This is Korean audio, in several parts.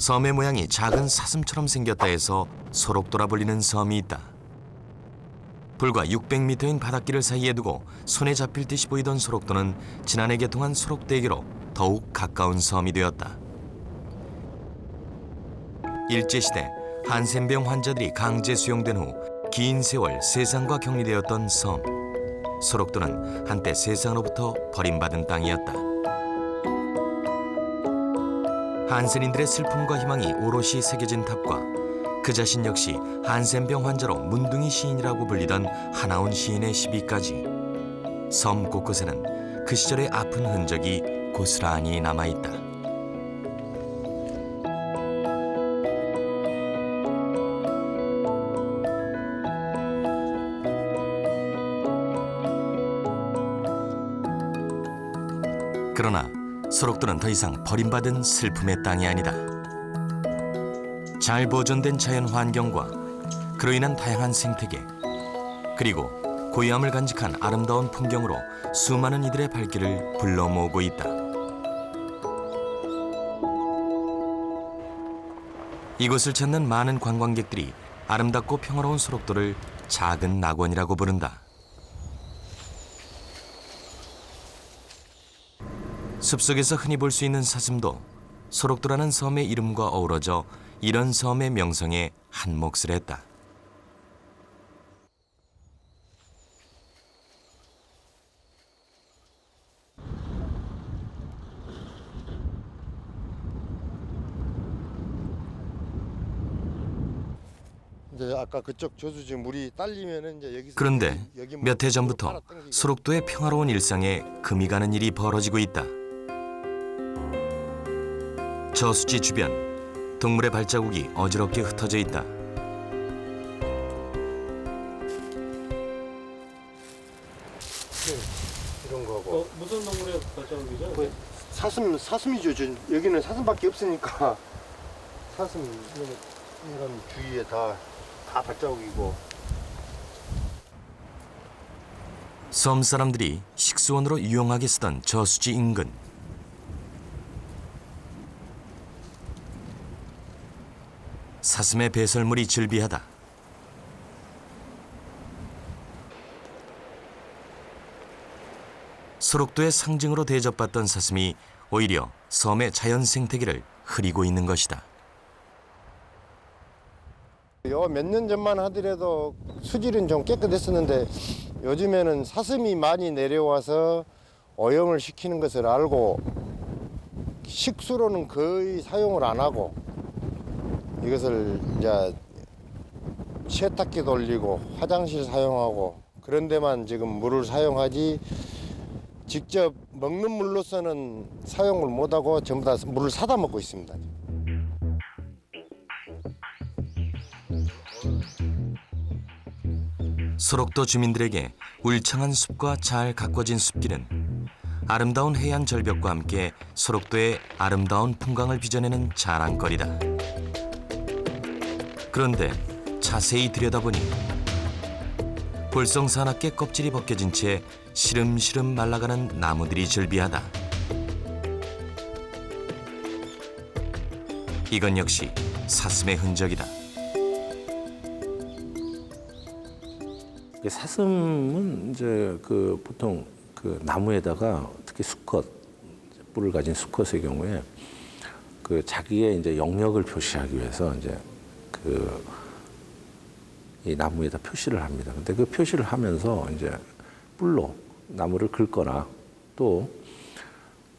섬의 모양이 작은 사슴처럼 생겼다 해서 소록도라 불리는 섬이 있다. 불과 600m인 바닷길을 사이에 두고 손에 잡힐 듯이 보이던 소록도는 지난해 개통한 소록대교로 더욱 가까운 섬이 되었다. 일제시대 한센병 환자들이 강제 수용된 후 긴 세월 세상과 격리되었던 섬. 소록도는 한때 세상으로부터 버림받은 땅이었다. 한센인들의 슬픔과 희망이 오롯이 새겨진 탑과 그 자신 역시 한센병 환자로 문둥이 시인이라고 불리던 하나온 시인의 시비까지 섬 곳곳에는 그 시절의 아픈 흔적이 고스란히 남아있다. 그러나 소록도는 더 이상 버림받은 슬픔의 땅이 아니다. 잘 보존된 자연 환경과 그로 인한 다양한 생태계, 그리고 고유함을 간직한 아름다운 풍경으로 수많은 이들의 발길을 불러 모으고 있다. 이곳을 찾는 많은 관광객들이 아름답고 평화로운 소록도를 작은 낙원이라고 부른다. 숲속에서 흔히 볼 수 있는 사슴도 소록도라는 섬의 이름과 어우러져 이런 섬의 명성에 한 몫을 했다. 이제 아까 그쪽 저수지 물이 딸리면은 이제 여기서 그런데 여기 몇 해 전부터 소록도의 평화로운 일상에 금이 가는 일이 벌어지고 있다. 저수지 주변 동물의 발자국이 어지럽게 흩어져 있다. 이런 거고. 무슨 동물의 발자국이죠? 사슴이죠. 여기는 사슴밖에 없으니까 사슴 이런 주위에 다 발자국이고. 섬 사람들이 식수원으로 유용하게 쓰던 저수지 인근. 사슴의 배설물이 즐비하다. 소록도의 상징으로 대접받던 사슴이 오히려 섬의 자연 생태계를 흐리고 있는 것이다. 몇 년 전만 하더라도 수질은 좀 깨끗했었는데 요즘에는 사슴이 많이 내려와서 오염을 시키는 것을 알고 식수로는 거의 사용을 안 하고 이것을 이제 세탁기 돌리고 화장실 사용하고 그런 데만 지금 물을 사용하지 직접 먹는 물로서는 사용을 못하고 전부 다 물을 사다 먹고 있습니다. 소록도 주민들에게 울창한 숲과 잘 가꿔진 숲길은 아름다운 해안 절벽과 함께 소록도의 아름다운 풍광을 빚어내는 자랑거리다. 그런데 자세히 들여다보니 볼썽사납게 껍질이 벗겨진 채 시름시름 말라가는 나무들이 즐비하다. 이건 역시 사슴의 흔적이다. 사슴은 이제 보통 나무에다가 특히 수컷 뿔을 가진 수컷의 경우에 자기의 이제 영역을 표시하기 위해서 이제 이 나무에다 표시를 합니다. 근데 그 표시를 하면서 이제 뿔로 나무를 긁거나 또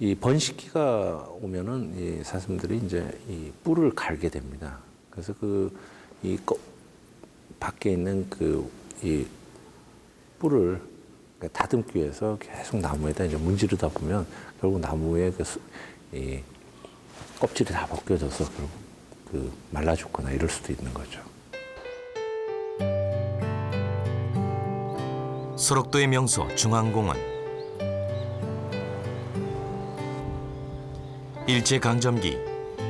이 번식기가 오면은 이 사슴들이 이제 이 뿔을 갈게 됩니다. 그래서 이 밖에 있는 이 뿔을 다듬기 위해서 계속 나무에다 이제 문지르다 보면 결국 나무의 이 껍질이 다 벗겨져서 결국 말라 죽거나 이럴 수도 있는 거죠. 소록도의 명소 중앙공원. 일제강점기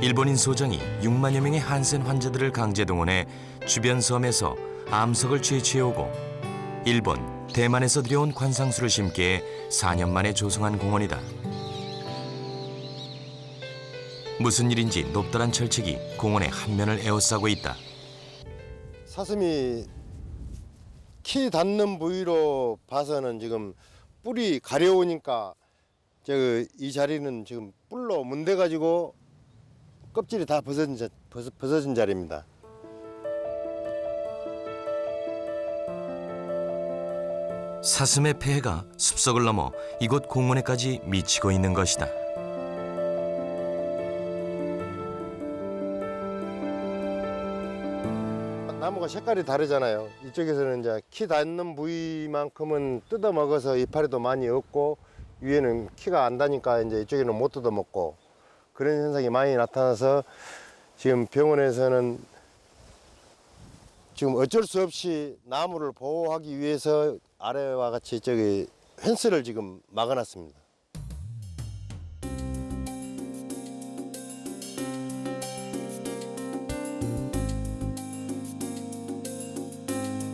일본인 소장이 6만여 명의 한센 환자들을 강제 동원해 주변 섬에서 암석을 채취해오고 일본, 대만에서 들여온 관상수를 심기에 4년 만에 조성한 공원이다. 무슨 일인지 높다란 철책이 공원의 한 면을 에워싸고 있다. 사슴이 키 닿는 부위로 봐서는 지금 뿔이 가려우니까 이 자리는 지금 뿔로 문대 가지고 껍질이 다 벗어진 자리입니다. 사슴의 폐해가 숲속을 넘어 이곳 공원에까지 미치고 있는 것이다. 나무가 색깔이 다르잖아요. 이쪽에서는 이제 키 닿는 부위만큼은 뜯어 먹어서 이파리도 많이 없고, 위에는 키가 안 닿으니까 이제 이쪽에는 못 뜯어 먹고, 그런 현상이 많이 나타나서 지금 병원에서는 지금 어쩔 수 없이 나무를 보호하기 위해서 아래와 같이 펜스를 지금 막아놨습니다.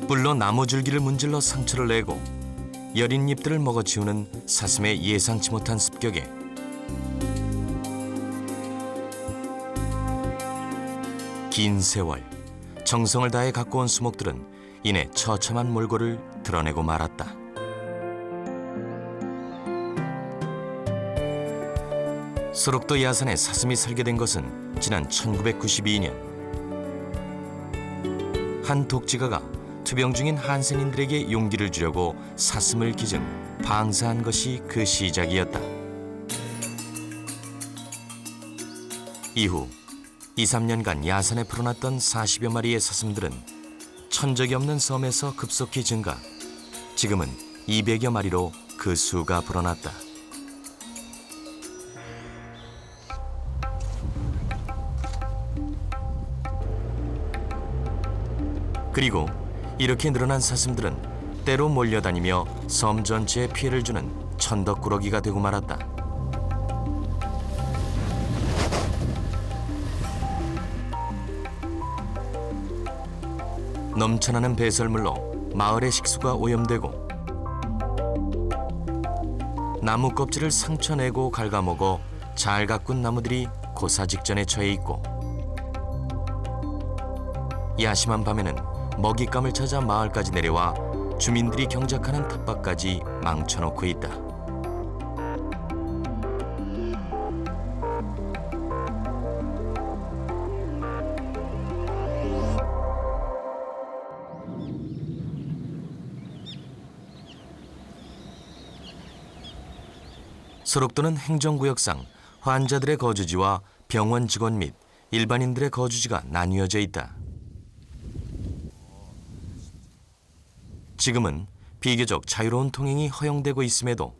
뿔로 나무 줄기를 문질러 상처를 내고 여린 잎들을 먹어치우는 사슴의 예상치 못한 습격에 긴 세월 정성을 다해 갖고 온 수목들은 이내 처참한 몰골을 드러내고 말았다. 소록도 야산에 사슴이 설계된 것은 지난 1992년 한 독지가가 투병 중인 한센인들에게 용기를 주려고 사슴을 기증 방사한 것이 그 시작이었다. 이후 2, 3년간 야산에 풀어놨던 40여 마리의 사슴들은 천적이 없는 섬에서 급속히 증가, 지금은 200여 마리로 그 수가 불어났다. 그리고 이렇게 늘어난 사슴들은 때로 몰려다니며 섬 전체에 피해를 주는 천덕꾸러기가 되고 말았다. 넘쳐나는 배설물로 마을의 식수가 오염되고 나무 껍질을 상처내고 갉아먹어 잘 가꾼 나무들이 고사 직전에 처해 있고 야심한 밤에는 먹잇감을 찾아 마을까지 내려와 주민들이 경작하는 텃밭까지 망쳐놓고 있다. 소록도는 행정구역상 환자들의 거주지와 병원 직원 및 일반인들의 거주지가 나뉘어져 있다. 지금은 비교적 자유로운 통행이 허용되고 있음에도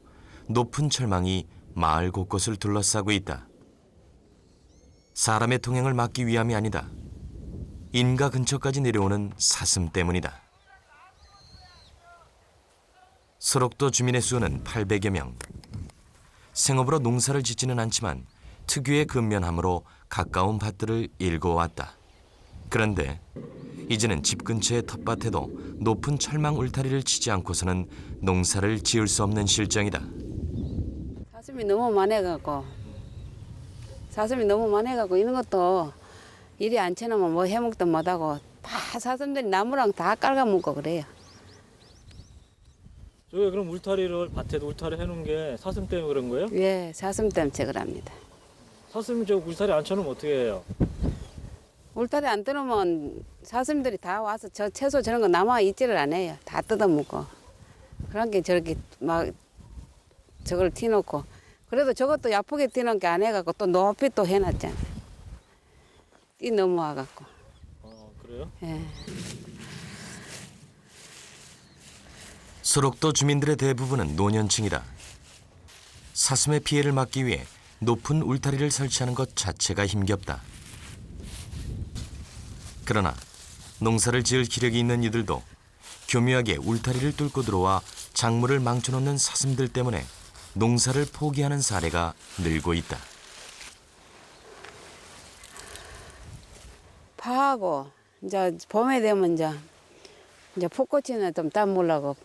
높은 철망이 마을 곳곳을 둘러싸고 있다. 사람의 통행을 막기 위함이 아니다. 인가 근처까지 내려오는 사슴 때문이다. 소록도 주민의 수는 800여 명. 생업으로 농사를 짓지는 않지만 특유의 근면함으로 가까운 밭들을 일궈왔다. 그런데 이제는 집 근처의 텃밭에도 높은 철망 울타리를 치지 않고서는 농사를 지을 수 없는 실정이다. 사슴이 너무 많아갖고 이런 것도 이리 안 쳐놓으면 뭐 해먹도 못하고 다 사슴들이 나무랑 다 깔아먹고 그래요. 저기 그럼 울타리를 밭에도 울타리 해놓은 게 사슴 때문에 그런 거예요? 예, 사슴 때문에 그럽니다. 사슴이 저 울타리 안 쳐놓으면 어떻게 해요? 울타리 안 뜯으면 사슴들이 다 와서 저 채소 저런 거 남아 있지를 않아요. 다 뜯어먹고. 그러니까 저렇게 막 저걸 티놓고. 그래도 저것도 야쁘게 티놓은 게 안 해갖고 또 높이 또 해놨잖아요. 이 넘어와갖고. 그래요? 예. 소록도 주민들의 대부분은 노년층이다. 사슴의 피해를 막기 위해 높은 울타리를 설치하는 것 자체가 힘겹다. 그러나 농사를 지을 기력이 있는 이들도 교묘하게 울타리를 뚫고 들어와 작물을 망쳐놓는 사슴들 때문에 농사를 포기하는 사례가 늘고 있다. 파하고 이제 봄에 되면 이제 풋꽃이나 좀 따먹으려고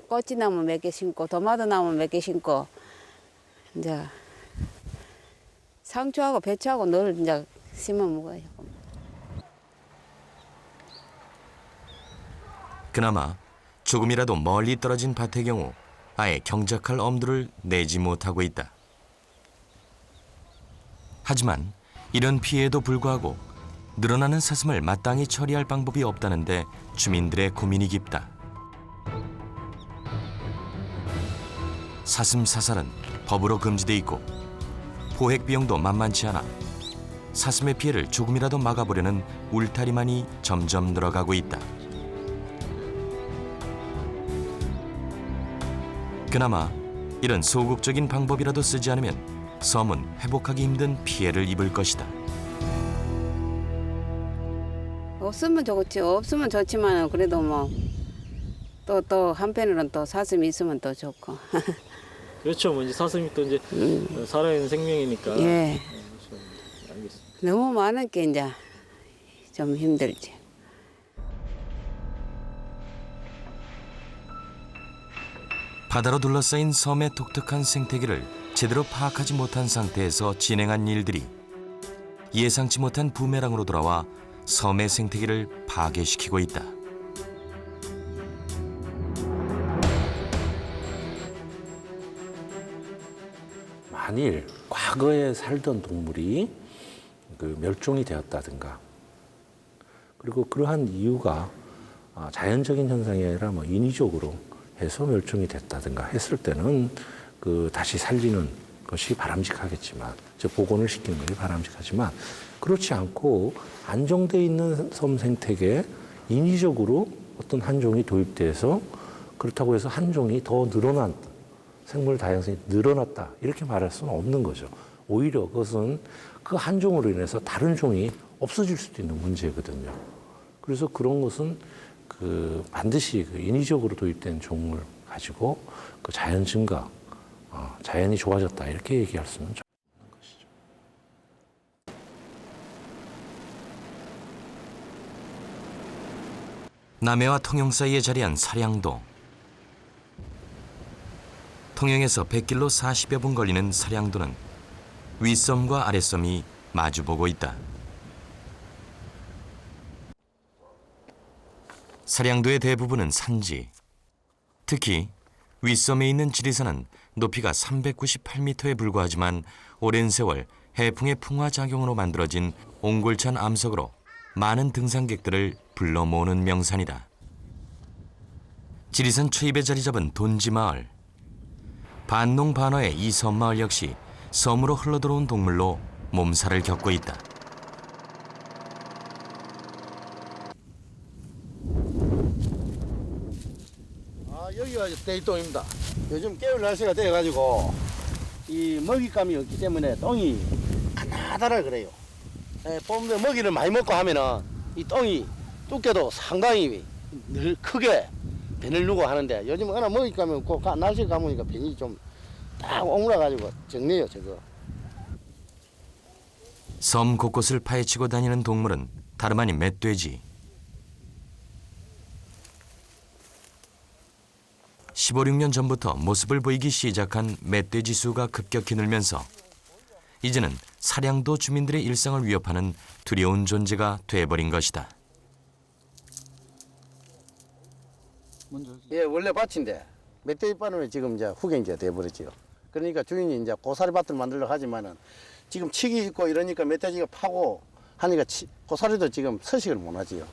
꽃이나무 몇 개 심고 도마도 나무 몇 개 심고 이제 상추하고 배추하고 늘 이제 심어 먹어요. 그나마 조금이라도 멀리 떨어진 밭의 경우 아예 경작할 엄두를 내지 못하고 있다. 하지만 이런 피해에도 불구하고 늘어나는 사슴을 마땅히 처리할 방법이 없다는데 주민들의 고민이 깊다. 사슴 사살은 법으로 금지돼 있고 포획 비용도 만만치 않아 사슴의 피해를 조금이라도 막아보려는 울타리만이 점점 늘어가고 있다. 그나마 이런 소극적인 방법이라도 쓰지 않으면 섬은 회복하기 힘든 피해를 입을 것이다. 없으면 좋지. 없으면 좋지만 그래도 뭐 또 한편으로는 또 사슴이 있으면 또 좋고. 그렇죠. 뭐 이제 사슴이 또 이제 살아있는 생명이니까. 예. 그렇죠. 알겠습니다. 너무 많은 게 이제 좀 힘들지. 바다로 둘러싸인 섬의 독특한 생태계를 제대로 파악하지 못한 상태에서 진행한 일들이 예상치 못한 부메랑으로 돌아와 섬의 생태계를 파괴시키고 있다. 만일 과거에 살던 동물이 멸종이 되었다든가 그리고 그러한 이유가 자연적인 현상이 아니라 뭐 인위적으로 해서 멸종이 됐다든가 했을 때는 다시 살리는 것이 바람직하겠지만 즉 복원을 시키는 것이 바람직하지만 그렇지 않고 안정되어 있는 섬 생태계에 인위적으로 어떤 한 종이 도입돼서 그렇다고 해서 한 종이 더 늘어난 생물 다양성이 늘어났다 이렇게 말할 수는 없는 거죠. 오히려 그것은 그 한 종으로 인해서 다른 종이 없어질 수도 있는 문제거든요. 그래서 그런 것은 반드시 인위적으로 도입된 종을 가지고 자연 증가, 자연이 좋아졌다 이렇게 얘기할 수는 없는 것이죠. 남해와 통영 사이에 자리한 사량도. 통영에서 100길로 40여 분 걸리는 사량도는 윗섬과 아랫섬이 마주보고 있다. 사량도의 대부분은 산지. 특히 윗섬에 있는 지리산은 높이가 398m에 불과하지만 오랜 세월 해풍의 풍화작용으로 만들어진 옹골찬 암석으로 많은 등산객들을 불러 모으는 명산이다. 지리산 초입에 자리 잡은 돈지마을. 반농반어의 이 섬마을 역시 섬으로 흘러들어온 동물로 몸살을 겪고 있다. 여기가 대이똥입니다. 요즘 개울 날씨가 돼가지고 이 먹잇감이 없기 때문에 똥이 가나다라 그래요. 봄에 먹이를 많이 먹고 하면은 이 똥이 두께도 상당히 크게 변을 누고 하는데 요즘 워낙 먹잇감이 없고 날씨가 가보니까 변이 좀 딱 오므라가지고 적네요 저거. 섬 곳곳을 파헤치고 다니는 동물은 다름 아닌 멧돼지. 15, 16년 전부터 모습을 보이기 시작한 멧돼지 수가 급격히 늘면서 이제는 사량도 주민들의 일상을 위협하는 두려운 존재가 돼버린 것이다. 예, 원래 밭인데 멧돼지 빠르면 지금 이제 후경지가 돼버렸지요. 그러니까 주인이 이제 고사리밭을 만들려고 하지만은 지금 칡이 있고 이러니까 멧돼지가 파고 하니까 고사리도 지금 서식을 못 하지요.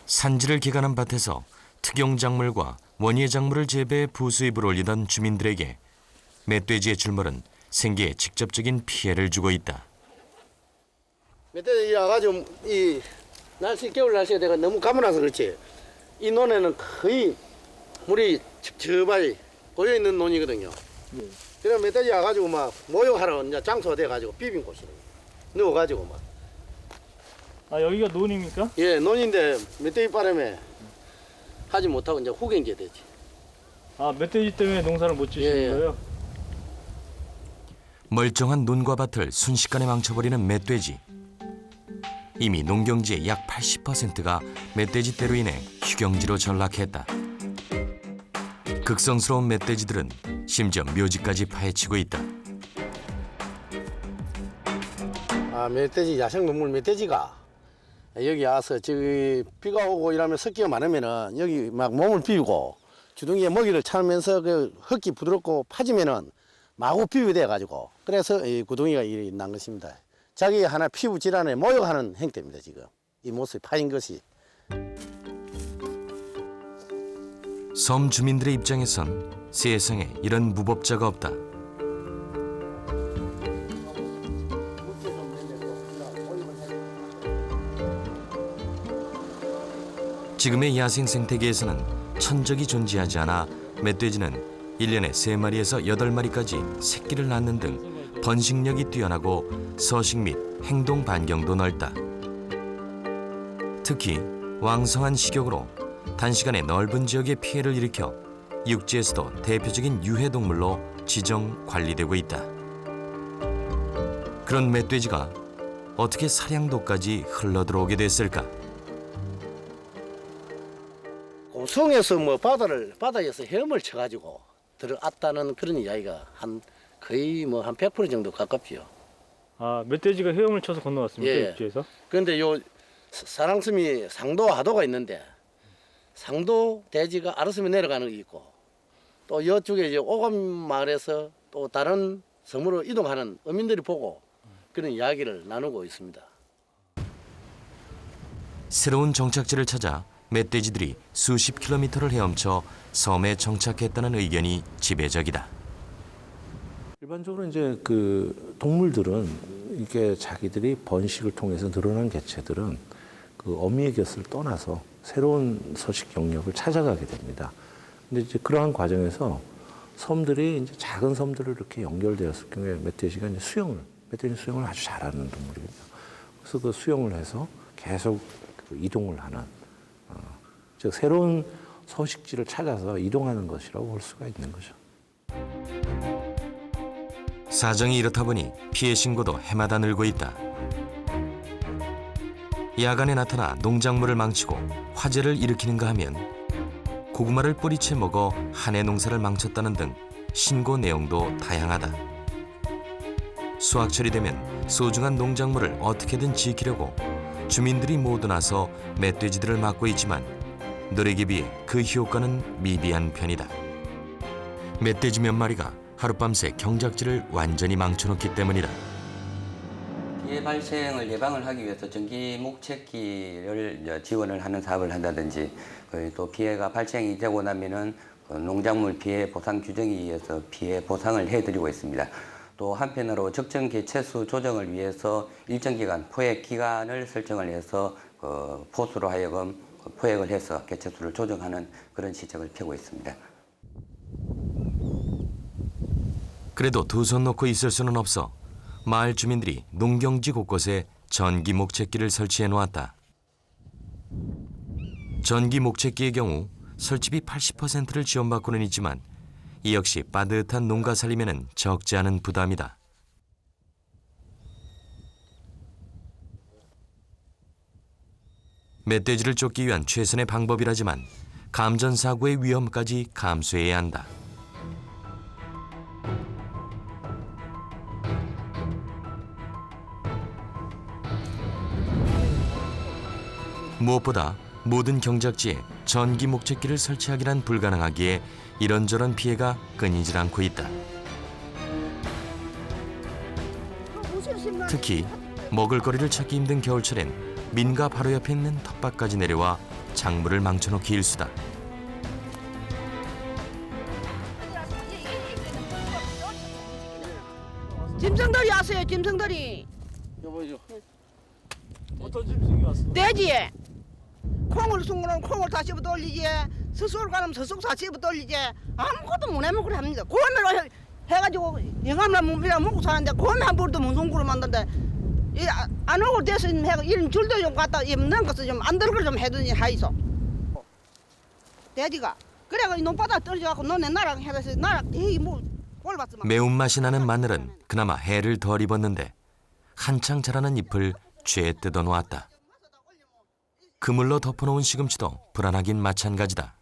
산지를 개간한 밭에서 특용작물과 원예작물을 재배해 부수입을 올리던 주민들에게 멧돼지의 출몰은 생계에 직접적인 피해를 주고 있다. 멧돼지 와가지고 이 날씨 겨울 날씨가 내가 너무 가물어서 그렇지. 이 논에는 거의 물이 첩첩하게 고여 있는 논이거든요. 그래 멧돼지 와가지고 막 모욕하러 이제 장소가 돼가지고 비빈 곳이에요. 누워가지고 막. 아 여기가 논입니까? 예, 논인데 멧돼지 바람에 하지 못하고 이제 후경지가 되지. 아 멧돼지 때문에 농사를 못 지시는 예, 예. 거예요? 멀쩡한 논과 밭을 순식간에 망쳐버리는 멧돼지. 이미 농경지의 약 80%가 멧돼지 떼로 인해 휴경지로 전락했다. 극성스러운 멧돼지들은 심지어 묘지까지 파헤치고 있다. 멧돼지, 야생동물 멧돼지가 여기 와서 저기 비가 오고 이러면 습기가 많으면은 여기 막 몸을 비우고 주둥이에 먹이를 찾으면서 그 흙이 부드럽고 파지면은 마구 비우게 돼가지고 그래서 이 구덩이가 이리 난 것입니다. 자기 하나 피부 질환에 모욕하는 행태입니다. 지금 이 모습이 파진 것이. 섬 주민들의 입장에선 세상에 이런 무법자가 없다. 지금의 야생 생태계에서는 천적이 존재하지 않아 멧돼지는 1년에 3마리에서 8마리까지 새끼를 낳는 등 번식력이 뛰어나고 서식 및 행동 반경도 넓다. 특히 왕성한 식욕으로 단시간에 넓은 지역에 피해를 일으켜 육지에서도 대표적인 유해동물로 지정 관리되고 있다. 그런 멧돼지가 어떻게 사량도까지 흘러들어오게 됐을까? 고성에서 뭐 바다에서 헤엄을 쳐가지고 들어왔다는 그런 이야기가 거의 뭐 한 100% 정도 가깝지요. 아, 멧돼지가 헤엄을 쳐서 건너왔습니까? 예. 육지에서? 그런데 요 사랑섬이 상도 하도가 있는데 상도 대지가 알았으면 내려가는 게 있고 또 이쪽에 이제 오감 마을에서 또 다른 섬으로 이동하는 어민들이 보고 그런 이야기를 나누고 있습니다. 새로운 정착지를 찾아 멧돼지들이 수십 킬로미터를 헤엄쳐 섬에 정착했다는 의견이 지배적이다. 일반적으로 이제 그 동물들은 이게 자기들이 번식을 통해서 늘어난 개체들은 그 어미의 곁을 떠나서 새로운 서식 영역을 찾아가게 됩니다. 근데 이제 그러한 과정에서 섬들이 이제 작은 섬들을 이렇게 연결되었을 경우에 멧돼지가 이제 멧돼지 수영을 아주 잘하는 동물이거든요. 그래서 그 수영을 해서 계속 그 이동을 하는, 즉 새로운 서식지를 찾아서 이동하는 것이라고 볼 수가 있는 거죠. 사정이 이렇다 보니 피해 신고도 해마다 늘고 있다. 야간에 나타나 농작물을 망치고 화재를 일으키는가 하면 고구마를 뿌리채 먹어 한 해 농사를 망쳤다는 등 신고 내용도 다양하다. 수확철이 되면 소중한 농작물을 어떻게든 지키려고 주민들이 모두 나서 멧돼지들을 막고 있지만 노력에 비해 그 효과는 미비한 편이다. 멧돼지 몇 마리가 하룻밤새 경작지를 완전히 망쳐놓기 때문이다. 피해 발생을 예방을 하기 위해서 전기 목채기를 지원을 하는 사업을 한다든지 또 피해가 발생이 되고 나면은 농작물 피해 보상 규정에 의해서 피해 보상을 해드리고 있습니다. 또 한편으로 적정 개체수 조정을 위해서 일정 기간 포획 기간을 설정을 해서 포수로 하여금 포획을 해서 개체수를 조정하는 그런 시책을 펴고 있습니다. 그래도 두 손 놓고 있을 수는 없어 마을 주민들이 농경지 곳곳에 전기 목채기를 설치해 놓았다. 전기 목채기의 경우 설치비 80%를 지원받고는 있지만 이 역시 빠듯한 농가 살림에는 적지 않은 부담이다. 멧돼지를 쫓기 위한 최선의 방법이라지만 감전사고의 위험까지 감수해야 한다. 무엇보다 모든 경작지에 전기 목채기를 설치하기란 불가능하기에 이런저런 피해가 끊이질 않고 있다. 특히 먹을거리를 찾기 힘든 겨울철엔 민가 바로 옆에 있는 텃밭까지 내려와 작물을 망쳐놓기 일쑤다. 짐승들이 왔어요. 짐승들이. 여보죠. 어떤 짐승이 왔어? 돼지. 콩을 숨으면 콩을 다 씹어 돌리지. 서수를 가면 서수 다 씹어 돌리지. 아무것도 못 해먹으려 합니다. 고메로 해가지고 영감이나 문비나 먹고 사는데 고메 한 벌도 문송구로 만든데 안 오고 돼서 이런 줄도 좀 갖다 입는 것을 좀 안 들고 좀 해두니 하이소. 돼지가 그래가 논바닥 떨어져갖고 너네 나랑 해서 나랑 대이 뭐 골봤지만 매운맛이 나는 마늘은 그나마 해를 덜 입었는데 한창 자라는 잎을 쥐에 뜯어 놓았다. 그물로 덮어놓은 시금치도 불안하긴 마찬가지다.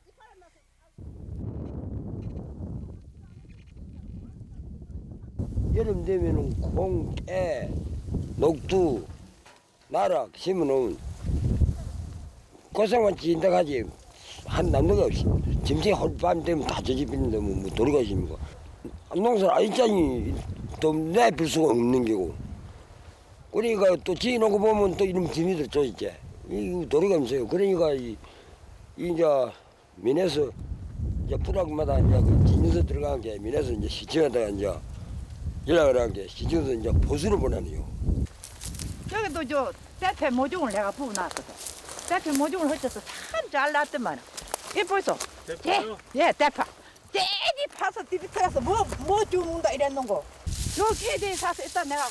여름 되면은 콩, 깨, 녹두, 나락 심어놓으면 고생만 진다 가지 한 남자가 없이 점심 홀밤 되면 다 저집히는데 뭐 도리가 있습니까? 농사를 아이짱이 또 내빌 수가 없는 게고 그러니까 또 지어놓고 보면 또 이런 짐이 들죠 이제 이 도리가 없어요. 그러니까 이제 민에서 이제 부락마다 이제 그 진에서 들어가는 게 민에서 이제 시청에다가 이제 연락을 한 게 시청에서 이제 보수를 보내네요. 여기도 저 대패 모종을 내가 부어놨거든. 대패 모종을 헐쳐서 참 잘 났더만. 이 보이소? 대파요? 예, 대파. 대디 파서 디비터에서 뭐 주문다 이랬는고. 요 개대에 사서 일단 내가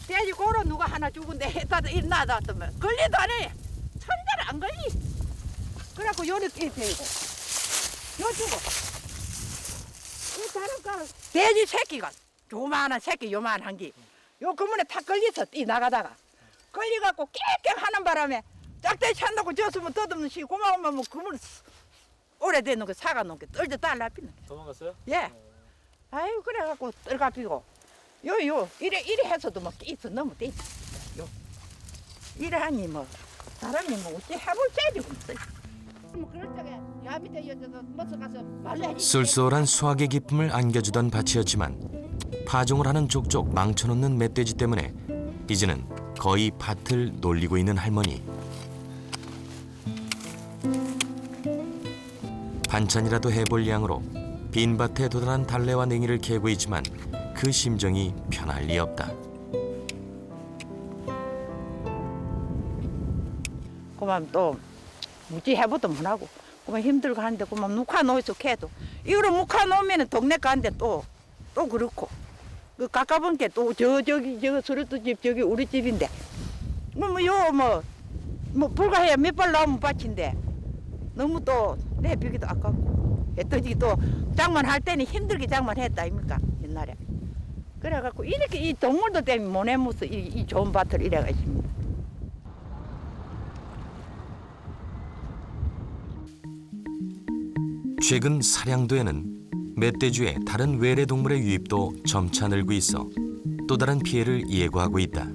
돼지 고로 누가 하나 주군데 일단 일 놔뒀더만 걸리도 안 해. 천대를 안 걸리. 그래갖고 요렇게 되고 요 주고 이 다른 돼지 새끼가 요만한 새끼 요만한 게 요 그문에 탁 걸려서 뛰 나가다가 걸려갖고 깨깨 하는 바람에 짝대기 찬다고 졌으면 떠듬는 시 고마우면 뭐 그문 오래되는 거 사가 놓은 게 떨져 달라피는 도망갔어요? 예. 아유 그래갖고 떨가피고 요 이래 해서도 뭐 끼서 너무 떼지 요 이래 하니 뭐 사람이 뭐 어째 해볼 재주가 없어요. 뭐 그럴 적에 야 밑에 여자도 먼저 가서 말래 쏠쏠한 수확의 기쁨을 안겨주던 밭이었지만 파종을 하는 족족 망쳐놓는 멧돼지 때문에 이제는 거의 밭을 놀리고 있는 할머니. 반찬이라도 해볼 양으로 빈밭에 도달한 달래와 냉이를 캐고 있지만 그 심정이 편할 리 없다. 그만 또 무지 해보도 못하고 그만 힘들고 하는데 그만 묵화 놓여서 캐도 이거를 묵화 놓으면 동네 가는데 또 그렇고 그 가까운 게 또 저기 서르도 집 저기 우리 집인데 뭐 불가해야 몇 발 나오면 밭인데 너무 또 내 비기도 아깝고 했더니 또 장만할 때는 힘들게 장만했다 아닙니까 옛날에 그래갖고 이렇게 이 동물들 때문에 못 해무서 이 좋은 밭을 이래가 있습니다. 최근 사량도에는 멧돼지의 다른 외래 동물의 유입도 점차 늘고 있어 또 다른 피해를 예고하고 있다.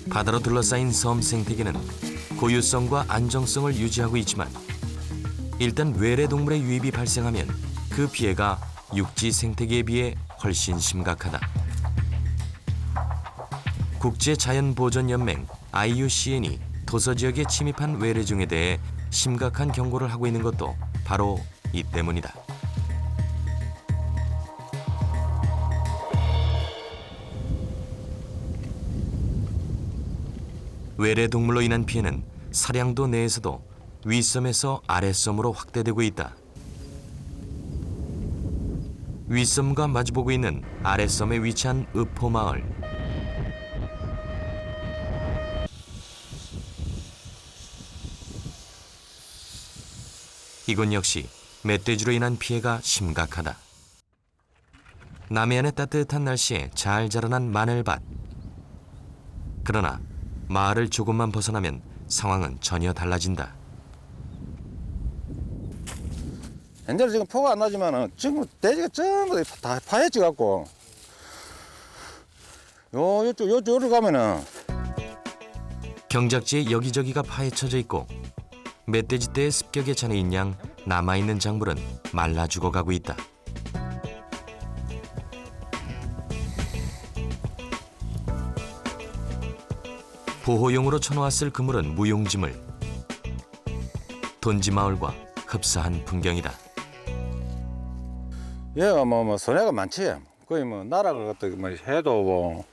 바다로 둘러싸인 섬 생태계는 고유성과 안정성을 유지하고 있지만 일단 외래 동물의 유입이 발생하면 그 피해가 육지 생태계에 비해 훨씬 심각하다. 국제자연보전연맹 IUCN이 도서지역에 침입한 외래종에 대해 심각한 경고를 하고 있는 것도 바로 이 때문이다. 외래동물로 인한 피해는 사량도 내에서도 윗섬에서 아랫섬으로 확대되고 있다. 윗섬과 마주보고 있는 아랫섬에 위치한 읍포마을. 이곳 역시 멧돼지로 인한 피해가 심각하다. 남해안의 따뜻한 날씨에 잘 자라난 마늘밭. 그러나 마을을 조금만 벗어나면 상황은 전혀 달라진다. 현재는 지금 포가 안 나지만은 지금 돼지가 전부 다 파헤쳐 갖고 요쪽으로 가면은 경작지에 여기저기가 파헤쳐져 있고 멧돼지 떼의 습격에 차내인 양 남아있는 작물은 말라 죽어가고 있다. 보호용으로 쳐놓았을 그물은 무용지물. 돈지마을과 흡사한 풍경이다. 얘가 뭐 손해가 많지. 거의 뭐 나락을 갖다 뭐 해도 뭐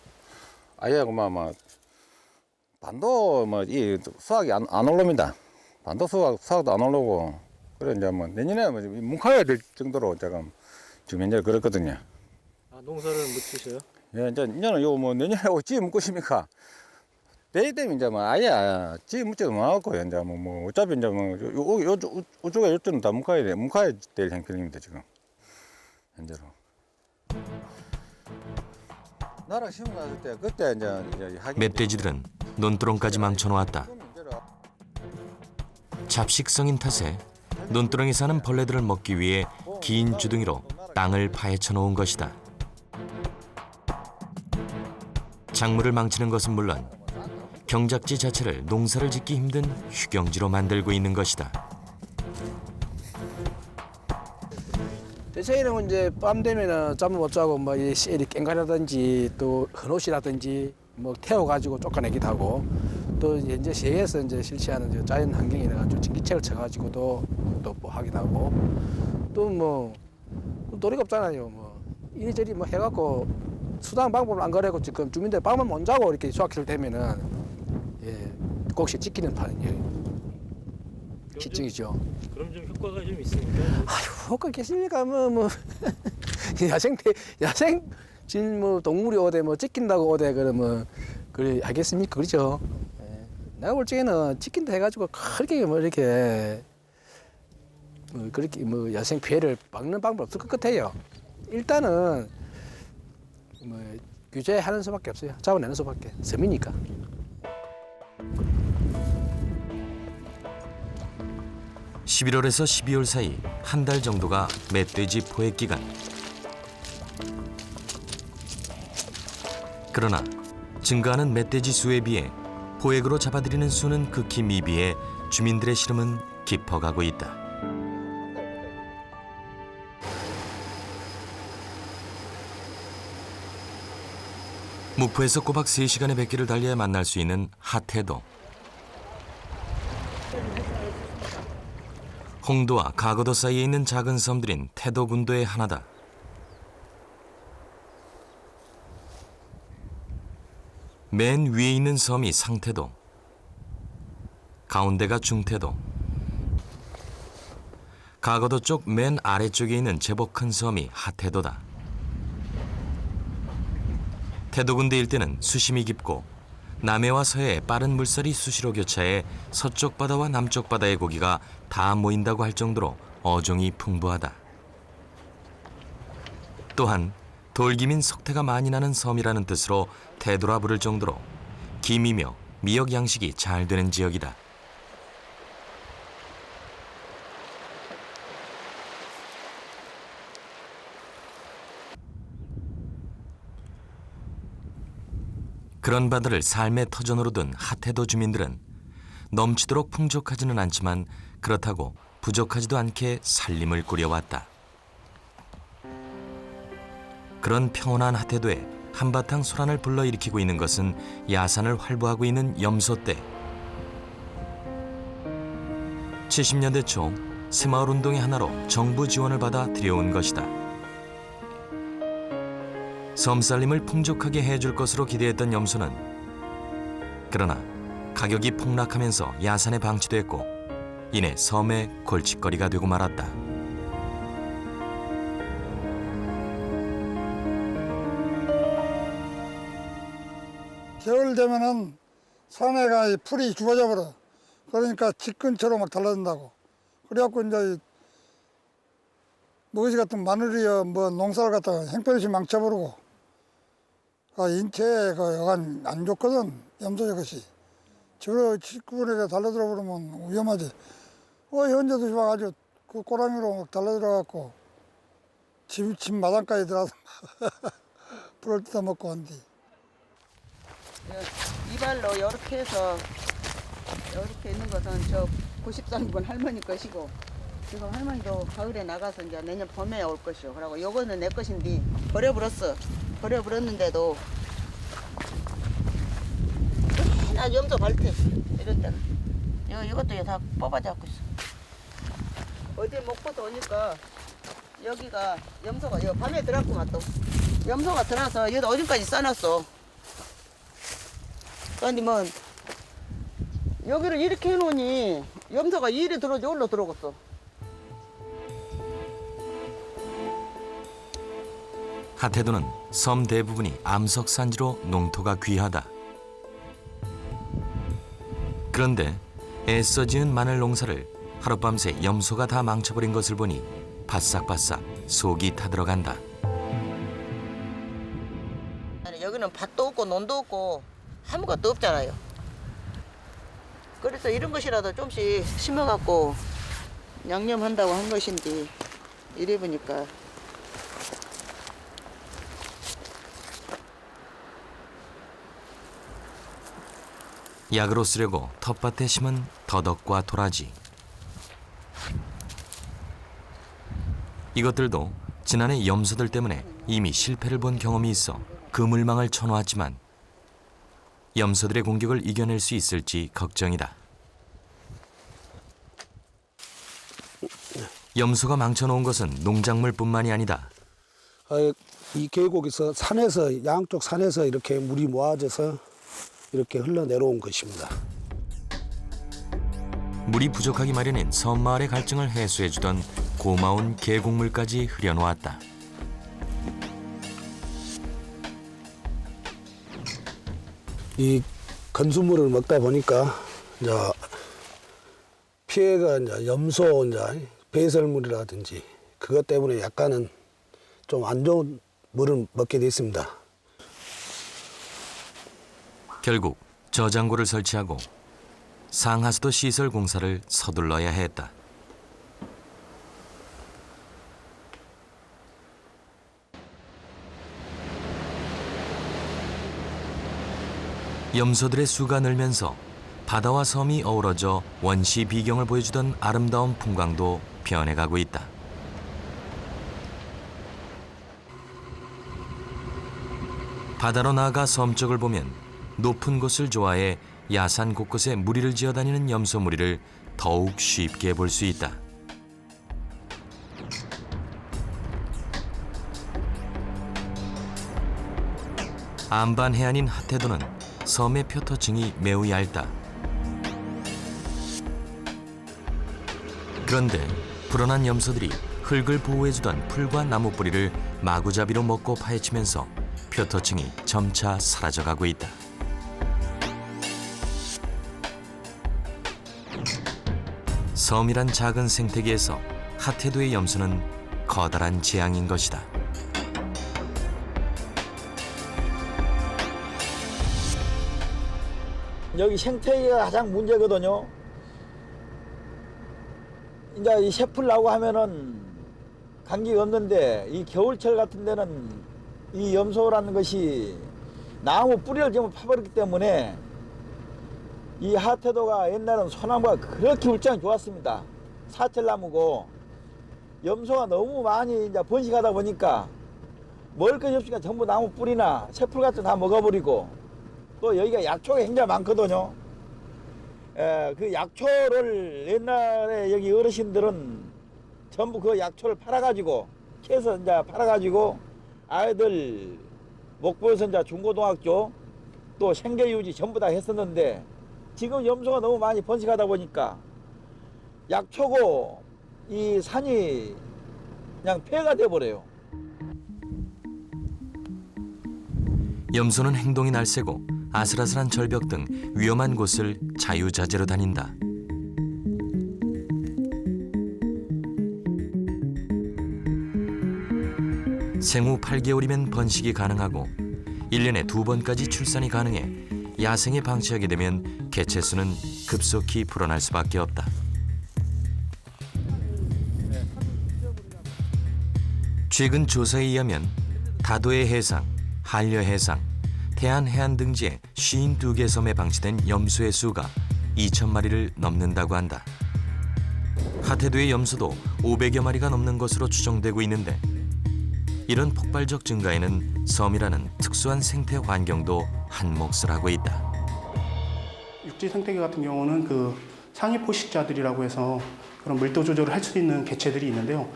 아예 뭐 반도 뭐 이 수확이 안 올라옵니다. 반도 수확도 안 올라오고 그래 이제 뭐 내년에 뭐 뭉카야 될 정도로 지금 현재 그렇거든요. 아, 농사를 못 지셔요? 예, 이제는 요 뭐 내년에 어찌 묻고 싶니까? 대기 때문에 이제 뭐 아예 지 묻지도 못하고 이제 뭐 어차피 이제 뭐 요쪽에 요쪽은 다 뭉카야 될 형편입니다 지금 현재로. 나라 심어놨을 때 그때 이제 멧돼지들은 논두렁까지 망쳐놓았다. 잡식성인 탓에 논두렁에 사는 벌레들을 먹기 위해 긴 주둥이로 땅을 파헤쳐 놓은 것이다. 작물을 망치는 것은 물론 경작지 자체를 농사를 짓기 힘든 휴경지로 만들고 있는 것이다. 대체로는 이제 밤 되면은 잠을 못 자고 뭐 이리 깽가라든지 또 헌옷이라든지 뭐 태워가지고 쫓아내기도 하고 또 이제 시에서 이제 실시하는 이제 자연 환경이라 가지고 전기책을 쳐가지고도 또 뭐 하기도 하고 또 뭐 도리가 없잖아요. 뭐 이리저리 뭐 해갖고 수단 방법을 안 가려고 지금 주민들 밤을 못 자고 이렇게 수확기를 되면은 꼭시 지키는 판이에요. 기증이죠. 그럼 좀 효과가 좀 있습니까? 아유, 효과 계십니까? 뭐 야생 뭐 동물이 오대 뭐 찍힌다고 오대 그러면 그래 알겠습니까? 그렇죠. 내가 볼 적에는 찍힌다 해가지고 그렇게 뭐 이렇게 그렇게 뭐 야생 피해를 막는 방법 없을 것 같아요. 일단은 뭐 규제하는 수밖에 없어요. 잡아내는 수밖에. 섬이니까. (11월에서 12월) 사이 한 달 정도가 멧돼지 포획 기간. 그러나 증가하는 멧돼지 수에 비해 포획으로 잡아들이는 수는 극히 미비해 주민들의 시름은 깊어가고 있다. 목포에서 꼬박 3시간의 뱃길을 달려야 만날 수 있는 하태도. 홍도와 가거도 사이에 있는 작은 섬들인 태도군도의 하나다. 맨 위에 있는 섬이 상태도, 가운데가 중태도, 가거도 쪽 맨 아래쪽에 있는 제법 큰 섬이 하태도다. 태도군대 일대는 수심이 깊고 남해와 서해에 빠른 물살이 수시로 교차해 서쪽 바다와 남쪽 바다의 고기가 다 모인다고 할 정도로 어종이 풍부하다. 또한 돌김인 석태가 많이 나는 섬이라는 뜻으로 태도라 부를 정도로 김이며 미역 양식이 잘 되는 지역이다. 그런 바다를 삶의 터전으로 둔 하태도 주민들은 넘치도록 풍족하지는 않지만 그렇다고 부족하지도 않게 살림을 꾸려왔다. 그런 평온한 하태도에 한바탕 소란을 불러일으키고 있는 것은 야산을 활보하고 있는 염소떼. 70년대 초 새마을 운동의 하나로 정부 지원을 받아 들여온 것이다. 섬살림을 풍족하게 해줄 것으로 기대했던 염소는 그러나 가격이 폭락하면서 야산에 방치됐고 이내 섬의 골칫거리가 되고 말았다. 겨울 되면은 산에가 풀이 죽어져 버려. 그러니까 집 근처로 막 달라진다고. 그래갖고 이제 무엇이 같은 마늘이여 뭐 농사를 갖다가 행편없이 망쳐버리고 인체에 여간 안 좋거든. 염소 저것이. 저거 집구분에게 달려들어 버리면 위험하지. 현재도 와가지고 그 꼬랑이로 막 달려들어갖고 집 마당까지 들어와서 불을 뜯어먹고 한디. 이발로 이렇게 해서 이렇게 있는 것은 저 93번 할머니 것이고 지금 할머니도 가을에 나가서 이제 내년 봄에 올 것이요. 그러고 요거는 내 것인데 버려버렸어. 버려버렸는데도 나 염소 발태 이럴 때는 이것도 다 뽑아잡고 있어. 어제 목포도 오니까 여기가 염소가 여 밤에 들어왔구만 또 염소가 들어와서 여기다 어딘까지 싸놨어. 아니 뭐 여기를 이렇게 해놓으니 염소가 이리 들어오지 올라 들어오겠어. 하태도는 섬 대부분이 암석산지로 농토가 귀하다. 그런데 애써 지은 마늘 농사를 하룻밤새 염소가 다 망쳐버린 것을 보니 바싹바싹 속이 타들어간다. 여기는 밭도 없고 논도 없고 아무것도 없잖아요. 그래서 이런 것이라도 좀씩 심어갖고 양념한다고 한 것인데 이래 보니까 약으로 쓰려고 텃밭에 심은 더덕과 도라지. 이것들도 지난해 염소들 때문에 이미 실패를 본 경험이 있어 그물망을 쳐놓았지만 염소들의 공격을 이겨낼 수 있을지 걱정이다. 염소가 망쳐놓은 것은 농작물뿐만이 아니다. 이 계곡에서 산에서 양쪽 산에서 이렇게 물이 모아져서 이렇게 흘러내려온 것입니다. 물이 부족하기 마련인 섬마을의 갈증을 해소해주던 고마운 계곡물까지 흐려놓았다. 이 건수물을 먹다 보니까 이제 피해가 이제 염소 이제 배설물이라든지 그것 때문에 약간은 좀 안 좋은 물을 먹게 됐습니다. 결국 저장고를 설치하고 상하수도 시설 공사를 서둘러야 했다. 염소들의 수가 늘면서 바다와 섬이 어우러져 원시 비경을 보여주던 아름다운 풍광도 변해가고 있다. 바다로 나아가 섬 쪽을 보면 높은 곳을 좋아해 야산 곳곳에 무리를 지어 다니는 염소 무리를 더욱 쉽게 볼 수 있다. 안반 해안인 하태도는 섬의 표토층이 매우 얇다. 그런데 불어난 염소들이 흙을 보호해주던 풀과 나무 뿌리를 마구잡이로 먹고 파헤치면서 표토층이 점차 사라져가고 있다. 섬이란 작은 생태계에서 하태도의 염소는 커다란 재앙인 것이다. 여기 생태계가 가장 문제거든요. 이제 이 새풀 나고 하면은 감기가 없는데 이 겨울철 같은 데는 이 염소라는 것이 나무 뿌리를 전부 파버렸기 때문에 이 하태도가 옛날은 소나무가 그렇게 울창이 좋았습니다. 사철나무고 염소가 너무 많이 이제 번식하다 보니까 먹을 것이 없으니까 전부 나무 뿌리나 새풀 같은 거 다 먹어버리고 또 여기가 약초가 굉장히 많거든요. 그 약초를 옛날에 여기 어르신들은 전부 그 약초를 팔아가지고 캐서 이제 팔아가지고 아이들 목포에서 이제 중고등학교 또 생계유지 전부 다 했었는데 지금 염소가 너무 많이 번식하다 보니까 약초고 이 산이 그냥 폐가 돼버려요. 염소는 행동이 날쌔고 아슬아슬한 절벽 등 위험한 곳을 자유자재로 다닌다. 생후 8개월이면 번식이 가능하고 1년에 2번까지 출산이 가능해 야생에 방치하게 되면 개체수는 급속히 불어날 수밖에 없다. 최근 조사에 의하면 다도해 해상, 한려 해상, 태안 해안 등지의 52개 섬에 방치된 염소의 수가 2,000마리를 넘는다고 한다. 하태도의 염소도 500여 마리가 넘는 것으로 추정되고 있는데 이런 폭발적 증가에는 섬이라는 특수한 생태 환경도 한 몫을 하고 있다. 육지 생태계 같은 경우는 그 상위 포식자들이라고 해서 그런 밀도 조절을 할 수 있는 개체들이 있는데요.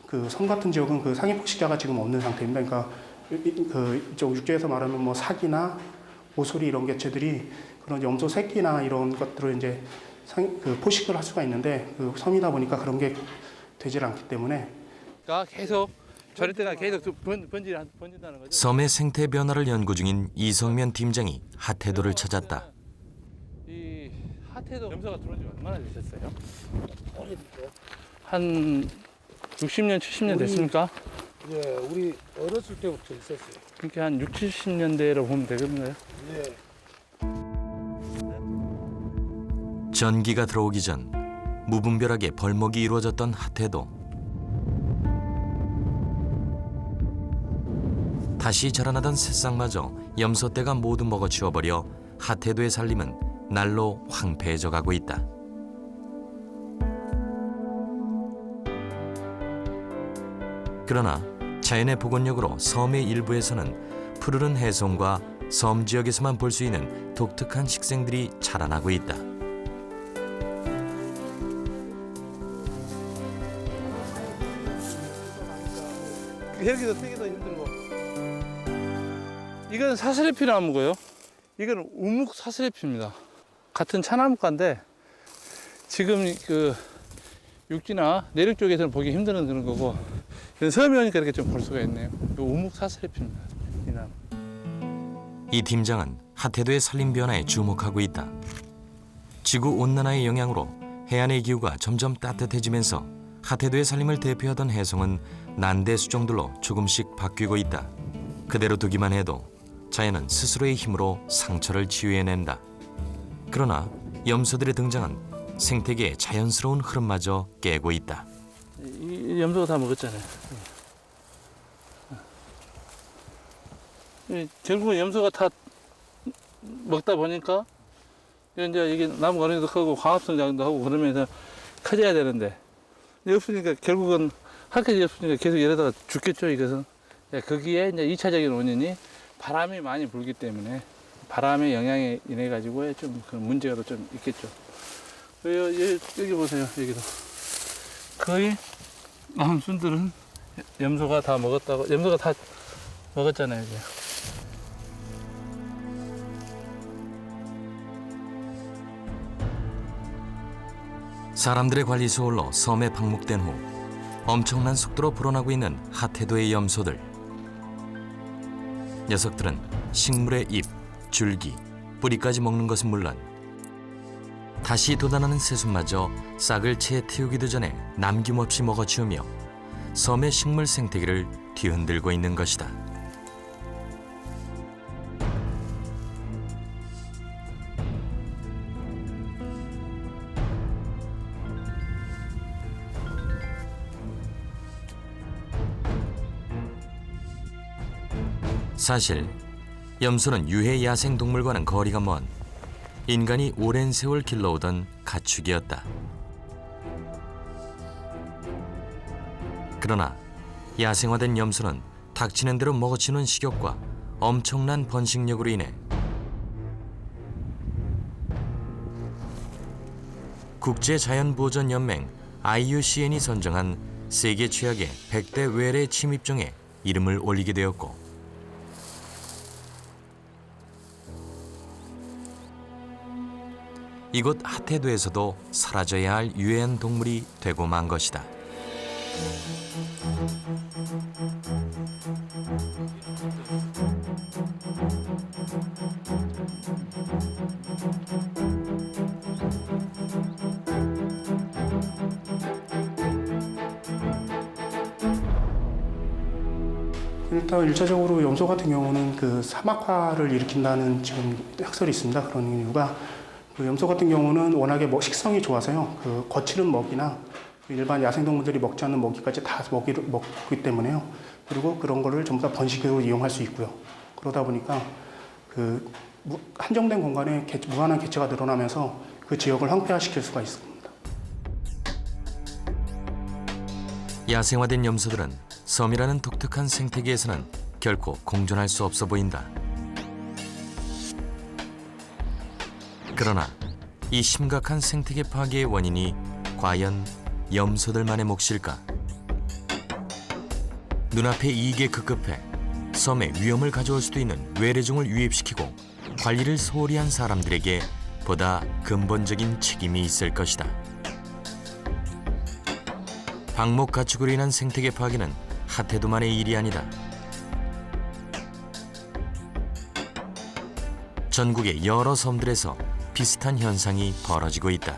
그 섬 같은 지역은 그 상위 포식자가 지금 없는 상태입니다. 그러니까 그 이쪽 육지에서 말하면 뭐 사기나 오소리 이런 개체들이 그런 염소 새끼나 이런 것들을 이제 그 포식을 할 수가 있는데 그 섬이다 보니까 그런 게 되질 않기 때문에 계속 저럴 때가 계속 번진다는 거죠. 섬의 생태 변화를 연구 중인 이성면 팀장이 하태도를 찾았다. 이 하태도 염소가 들어온 지 얼마나 되셨어요? 한 60년, 70년 됐습니까? 예, 우리 어렸을 때부터 있었어요. 그러니까 한 6, 70년대로 보면 되겠네요. 예. 전기가 들어오기 전 무분별하게 벌목이 이루어졌던 핫해도 다시 자라나던 새싹마저 염소떼가 모두 먹어치워버려 핫해도의 살림은 날로 황폐해져 가고 있다. 그러나 자연의 복원력으로 섬의 일부에서는 푸르른 해송과 섬 지역에서만 볼 수 있는 독특한 식생들이 자라나고 있다. 헬기도 뜨기도 힘들고. 이건 사슬잎이 나무고요. 이건 우묵 사슬잎입니다. 같은 차나무과인데 지금 그 육지나 내륙 쪽에서는 보기 힘든 그런 거고, 이건 섬에 오니까 이렇게 좀 볼 수가 있네요. 우묵 사슬잎입니다. 이 나무. 이 팀장은 핫해도의 산림 변화에 주목하고 있다. 지구 온난화의 영향으로 해안의 기후가 점점 따뜻해지면서 핫해도의 산림을 대표하던 해송은 난대 수종들로 조금씩 바뀌고 있다. 그대로 두기만 해도 자연은 스스로의 힘으로 상처를 치유해낸다. 그러나 염소들의 등장은 생태계의 자연스러운 흐름마저 깨고 있다. 이 염소가 다 먹었잖아요. 결국은 염소가 다 먹다 보니까 이제 이게 나무 어린이도 크고 광합성장도 하고 그러면서 커져야 되는데 없으니까 결국은 핫해지 없으니까 계속 이러다가 죽겠죠. 이것은 거기에 이제 2차적인 원인이 바람이 많이 불기 때문에 바람의 영향에 인해 가지고 좀 그런 문제가 좀 있겠죠. 여기 보세요. 여기도 거의 순들은 염소가 다 먹었다고, 염소가 다 먹었잖아요. 이제. 사람들의 관리 소홀로 섬에 방목된 후 엄청난 속도로 불어나고 있는 핫해도의 염소들. 녀석들은 식물의 잎, 줄기, 뿌리까지 먹는 것은 물론 다시 돋아나는 새순마저 싹을 채 태우기도 전에 남김없이 먹어치우며 섬의 식물 생태계를 뒤흔들고 있는 것이다. 사실 염소는 유해 야생 동물과는 거리가 먼 인간이 오랜 세월 길러오던 가축이었다. 그러나 야생화된 염소는 닥치는 대로 먹어치는 식욕과 엄청난 번식력으로 인해 국제자연보전연맹 IUCN이 선정한 세계 최악의 100대 외래 침입종에 이름을 올리게 되었고, 이곳 핫해도에서도 사라져야 할 유해한 동물이 되고 만 것이다. 일단 일차적으로 염소 같은 경우는 그 사막화를 일으킨다는 지금 학설이 있습니다. 그런 이유가 그 염소 같은 경우는 워낙에 식성이 좋아서요. 그 거칠은 먹이나 일반 야생동물들이 먹지 않는 먹이까지 다 먹이를 먹기 때문에요. 그리고 그런 거를 전부 다 번식으로 이용할 수 있고요. 그러다 보니까 그 한정된 공간에 무한한 개체가 늘어나면서 그 지역을 황폐화시킬 수가 있습니다. 야생화된 염소들은 섬이라는 독특한 생태계에서는 결코 공존할 수 없어 보인다. 그러나 이 심각한 생태계 파괴의 원인이 과연 염소들만의 몫일까? 눈앞에 이익에 급급해 섬에 위험을 가져올 수도 있는 외래종을 유입시키고 관리를 소홀히 한 사람들에게 보다 근본적인 책임이 있을 것이다. 방목 가축으로 인한 생태계 파괴는 핫해도만의 일이 아니다. 전국의 여러 섬들에서 비슷한 현상이 벌어지고 있다.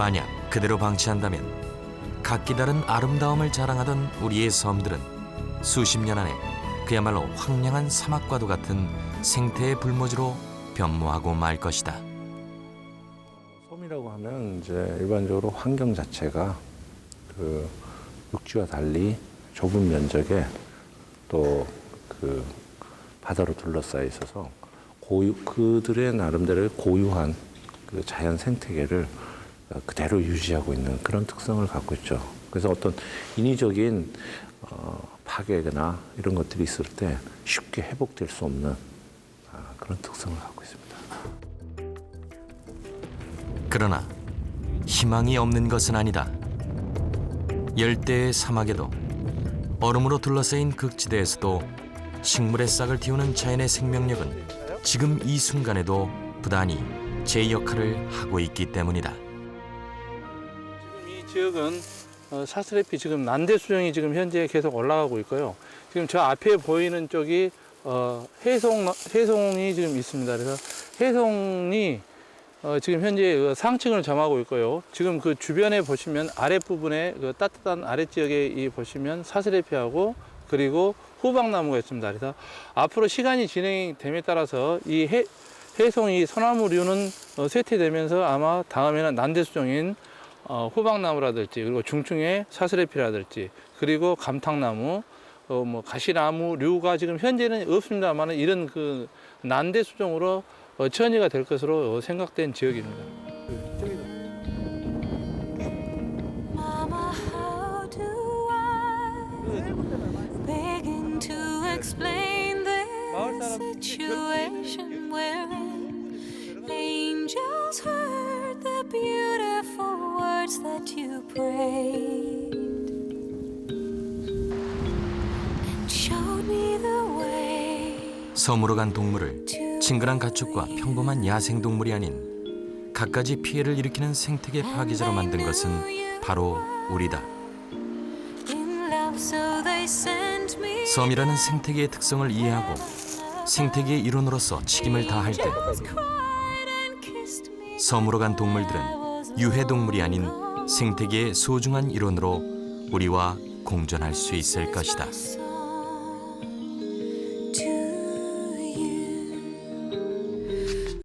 만약 그대로 방치한다면 각기 다른 아름다움을 자랑하던 우리의 섬들은 수십 년 안에 그야말로 황량한 사막과도 같은 생태의 불모지로 변모하고 말 것이다. 섬이라고 하면 이제 일반적으로 환경 자체가 그 육지와 달리 좁은 면적에 또 그 바다로 둘러싸여 있어서 그들의 나름대로의 고유한 그 자연 생태계를 그대로 유지하고 있는 그런 특성을 갖고 있죠. 그래서 어떤 인위적인 파괴나 이런 것들이 있을 때 쉽게 회복될 수 없는 그런 특성을 갖고 있습니다. 그러나 희망이 없는 것은 아니다. 열대의 사막에도 얼음으로 둘러싸인 극지대에서도 식물의 싹을 틔우는 자연의 생명력은 지금 이 순간에도 부단히 제 역할을 하고 있기 때문이다. 지금 이 지역은 사스래피 지금 난대 수령이 지금 현재 계속 올라가고 있고요. 지금 저 앞에 보이는 쪽이 해송이 지금 있습니다. 그래서 해송이 지금 현재 상층을 점하고 있고요. 지금 그 주변에 보시면 아랫부분에 그 따뜻한 아랫지역에 보시면 사스래피하고 그리고 호박나무가 있습니다. 그래서 앞으로 시간이 진행됨에 따라서 이 해송이 소나무류는 쇠퇴되면서 아마 다음에는 난대수종인 호박나무라든지 그리고 중층의 사스래피라든지 그리고 감탕나무, 뭐 가시나무류가 지금 현재는 없습니다만 이런 그 난대수종으로 천이가 될 것으로 생각된 지역입니다. Explain this situation wherein angels heard the beautiful words that you prayed and showed me the way. 섬으로 간 동물을 친근한 가축과 평범한 야생 동물이 아닌 갖가지 피해를 일으키는 생태계 파괴자로 만든 것은 바로 우리다. 섬이라는 생태계의 특성을 이해하고 생태계의 일원으로서 책임을 다할 때 섬으로 간 동물들은 유해동물이 아닌 생태계의 소중한 일원으로 우리와 공존할 수 있을 것이다.